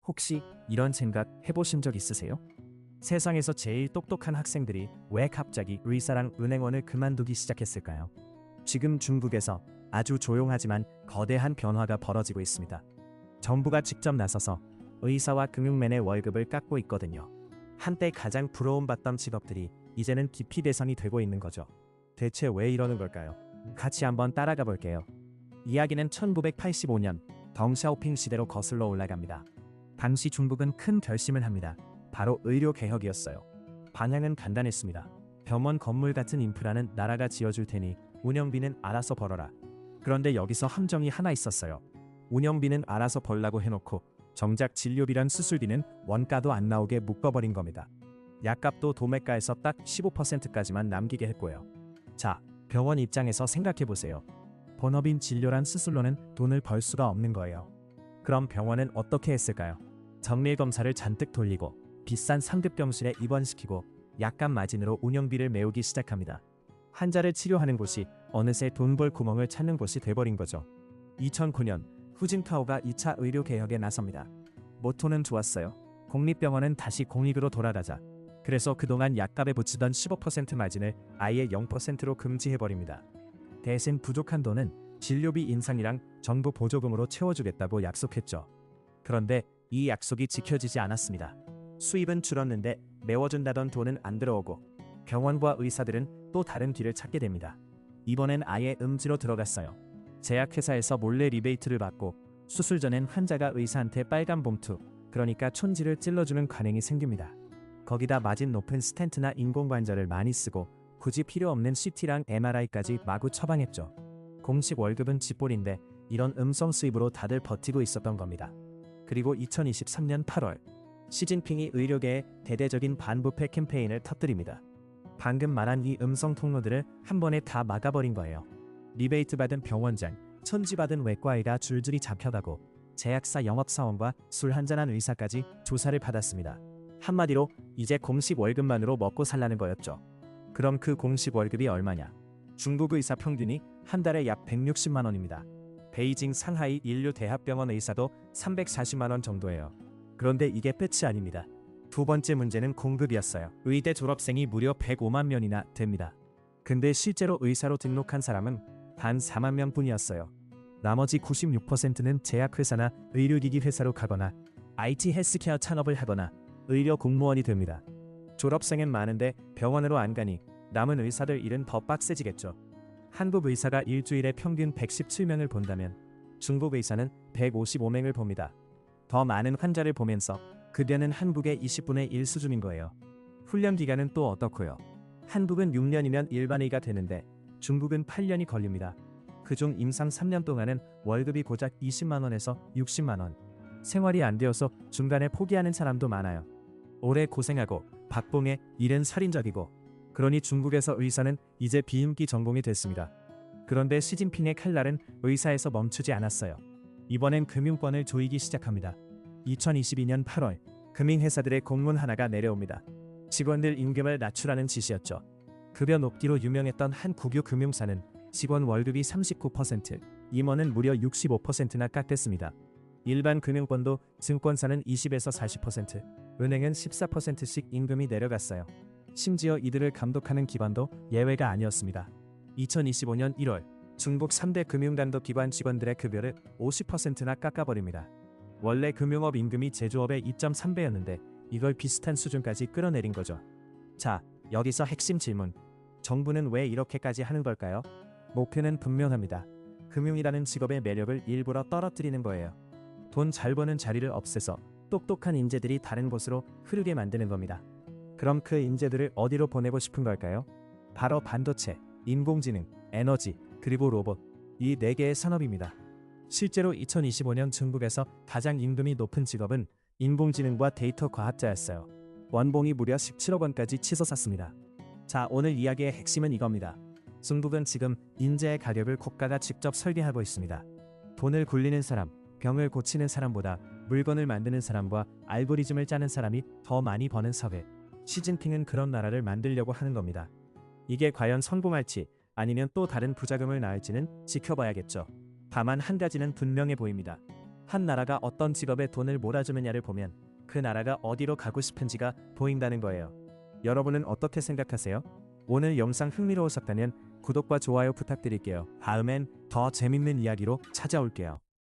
혹시 이런 생각 해보신 적 있으세요? 세상에서 제일 똑똑한 학생들이 왜 갑자기 의사랑 은행원을 그만두기 시작했을까요? 지금 중국에서 아주 조용하지만 거대한 변화가 벌어지고 있습니다. 정부가 직접 나서서 의사와 금융맨의 월급을 깎고 있거든요. 한때 가장 부러움받던 직업들이 이제는 기피 대상이 되고 있는 거죠. 대체 왜 이러는 걸까요? 같이 한번 따라가 볼게요. 이야기는 1985년 덩샤오핑 시대로 거슬러 올라갑니다. 당시 중국은 큰 결심을 합니다. 바로 의료 개혁이었어요. 방향은 간단했습니다. 병원 건물 같은 인프라는 나라가 지어줄 테니 운영비는 알아서 벌어라. 그런데 여기서 함정이 하나 있었어요. 운영비는 알아서 벌라고 해놓고 정작 진료비란 수술비는 원가도 안 나오게 묶어버린 겁니다. 약값도 도매가에서 딱 15%까지만 남기게 했고요. 자, 병원 입장에서 생각해보세요. 본업인 진료란 수술로는 돈을 벌 수가 없는 거예요. 그럼 병원은 어떻게 했을까요? 정밀검사를 잔뜩 돌리고 비싼 상급 병실에 입원시키고 약값 마진으로 운영비를 메우기 시작합니다. 환자를 치료하는 곳이 어느새 돈 벌 구멍을 찾는 곳이 돼버린 거죠. 2009년 후진타오가 2차 의료 개혁에 나섭니다. 모토는 좋았어요. 공립병원은 다시 공익으로 돌아가자. 그래서 그동안 약값에 붙이던 15% 마진을 아예 0%로 금지해버립니다. 대신 부족한 돈은 진료비 인상이랑 정부 보조금으로 채워주겠다고 약속했죠. 그런데 이 약속이 지켜지지 않았습니다. 수입은 줄었는데 메워준다던 돈은 안 들어오고 병원과 의사들은 또 다른 뒤를 찾게 됩니다. 이번엔 아예 음지로 들어갔어요. 제약회사에서 몰래 리베이트를 받고 수술 전엔 환자가 의사한테 빨간 봉투, 그러니까 촌지를 찔러주는 관행이 생깁니다. 거기다 마진 높은 스텐트나 인공관절을 많이 쓰고 굳이 필요 없는 CT랑 MRI까지 마구 처방했죠. 공식 월급은 쥐뿔인데 이런 음성 수입으로 다들 버티고 있었던 겁니다. 그리고 2023년 8월 시진핑이 의료계에 대대적인 반부패 캠페인을 터뜨립니다. 방금 말한 이 음성 통로들을 한 번에 다 막아버린 거예요. 리베이트 받은 병원장, 천지 받은 외과의가 줄줄이 잡혀가고 제약사 영업사원과 술 한잔한 의사까지 조사를 받았습니다. 한마디로 이제 공식 월급만으로 먹고 살라는 거였죠. 그럼 그 공식 월급이 얼마냐? 중국 의사 평균이 한 달에 약 160만 원입니다. 베이징, 상하이 인류 대학병원 의사도 340만 원 정도예요. 그런데 이게 끝이 아닙니다. 두 번째 문제는 공급이었어요. 의대 졸업생이 무려 105만 명이나 됩니다. 근데 실제로 의사로 등록한 사람은 단 4만 명뿐이었어요. 나머지 96%는 제약회사나 의료기기 회사로 가거나 IT 헬스케어 창업을 하거나 의료 공무원이 됩니다. 졸업생은 많은데 병원으로 안 가니 남은 의사들 일은 더 빡세지겠죠. 한국 의사가 일주일에 평균 117명을 본다면 중국 의사는 155명을 봅니다. 더 많은 환자를 보면서 급여는 한국의 20분의 1 수준인 거예요. 훈련 기간은 또 어떻고요? 한국은 6년이면 일반의가 되는데 중국은 8년이 걸립니다. 그중 임상 3년 동안은 월급이 고작 20만 원에서 60만 원. 생활이 안 되어서 중간에 포기하는 사람도 많아요. 오래 고생하고 박봉의 일은 살인적이고 그러니 중국에서 의사는 이제 비인기 전공이 됐습니다. 그런데 시진핑의 칼날은 의사에서 멈추지 않았어요. 이번엔 금융권을 조이기 시작합니다. 2022년 8월 금융회사들의 공문 하나가 내려옵니다. 직원들 임금을 낮추라는 지시였죠. 급여 높기로 유명했던 한 국유 금융사는 직원 월급이 39%, 임원은 무려 65%나 깎였습니다. 일반 금융권도 증권사는 20에서 40%, 은행은 14%씩 임금이 내려갔어요. 심지어 이들을 감독하는 기관도 예외가 아니었습니다. 2025년 1월 중국 3대 금융단독 기관 직원들의 급여를 50%나 깎아버립니다. 원래 금융업 임금이 제조업의 2.3배였는데 이걸 비슷한 수준까지 끌어내린 거죠. 자, 여기서 핵심 질문. 정부는 왜 이렇게까지 하는 걸까요? 목표는 분명합니다. 금융이라는 직업의 매력을 일부러 떨어뜨리는 거예요. 돈 잘 버는 자리를 없애서 똑똑한 인재들이 다른 곳으로 흐르게 만드는 겁니다. 그럼 그 인재들을 어디로 보내고 싶은 걸까요? 바로 반도체, 인공지능, 에너지, 그리고 로봇, 이 4개의 산업입니다. 실제로 2025년 중국에서 가장 임금이 높은 직업은 인공지능과 데이터 과학자였어요. 원봉이 무려 17억 원까지 치솟았습니다. 자, 오늘 이야기의 핵심은 이겁니다. 중국은 지금 인재의 가격을 국가가 직접 설계하고 있습니다. 돈을 굴리는 사람, 병을 고치는 사람보다 물건을 만드는 사람과 알고리즘을 짜는 사람이 더 많이 버는 사회. 시진핑은 그런 나라를 만들려고 하는 겁니다. 이게 과연 성공할지 아니면 또 다른 부작용을 낳을지는 지켜봐야겠죠. 다만 한 가지는 분명해 보입니다. 한 나라가 어떤 직업에 돈을 몰아주느냐를 보면 그 나라가 어디로 가고 싶은지가 보인다는 거예요. 여러분은 어떻게 생각하세요? 오늘 영상 흥미로우셨다면 구독과 좋아요 부탁드릴게요. 다음엔 더 재밌는 이야기로 찾아올게요.